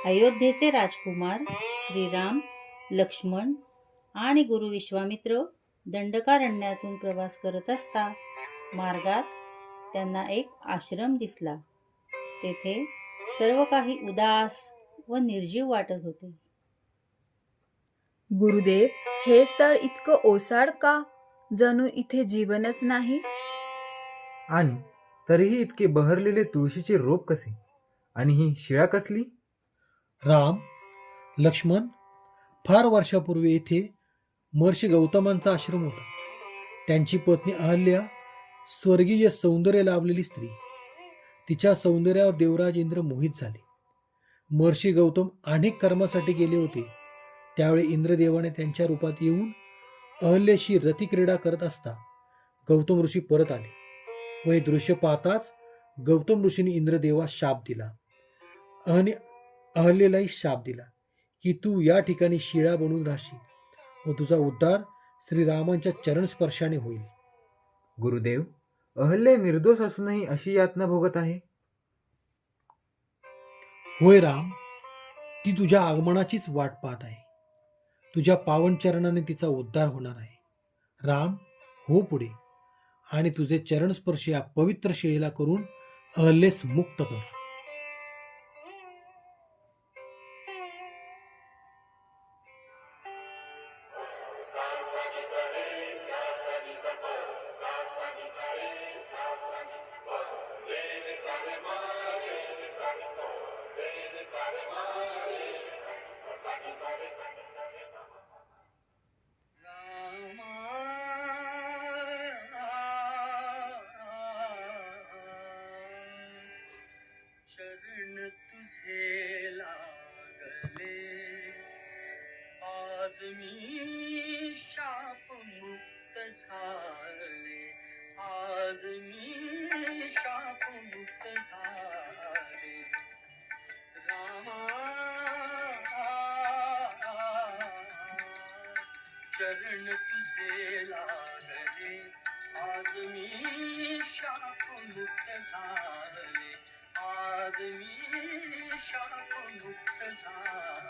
अयोध्येचे राजकुमार श्रीराम, लक्ष्मण आणि गुरु विश्वामित्र दंडकारण्यातून प्रवास करत असता मार्गात त्यांना एक आश्रम दिसला. तेथे सर्व काही उदास व निर्जीव वाटत होते. गुरुदेव, हे स्थळ इतकं ओसाड का? जणू इथे जीवनच नाही. आणि तरीही इतके बहरलेले तुळशीचे रोप कसे? आणि ही शिळा कसली? राम, लक्ष्मण, फार वर्षापूर्वी येथे महर्षी गौतमांचा आश्रम होता. त्यांची पत्नी अहल्या स्वर्गीय सौंदर्य लाभलेली स्त्री. तिच्या सौंदर्यावर देवराज इंद्र मोहित झाले. महर्षी गौतम अनेक कर्मासाठी गेले होते. त्यावेळी इंद्रदेवाने त्यांच्या रूपात येऊन अहल्येशी रतिक्रीडा करत असता गौतम ऋषी परत आले व हे दृश्य पाहताच गौतम ऋषींनी इंद्रदेवास शाप दिला. अहल्येलाही शाप दिला की तू या ठिकाणी शिळा बनून राहशील व तुझा उद्धार श्रीरामांच्या चरणस्पर्शाने होईल. गुरुदेव, अहल्या निर्दोष असूनही अशी यातना भोगत आहे. होय राम, ती तुझ्या आगमनाचीच वाट पाहत आहे. तुझ्या पावन चरणाने तिचा उद्धार होणार आहे. राम, हो पुढे आणि तुझे चरणस्पर्श या पवित्र शिळेला करून अहल्येस मुक्त कर. शरण तुझे लागले, आज मी शाप मुक्त झाले, आज मी शाप मुक्त झाले. रामा, चरण तुझे लागले, आज मी शाप मुक्त झाले, आज मी शाप मुक्त झाले.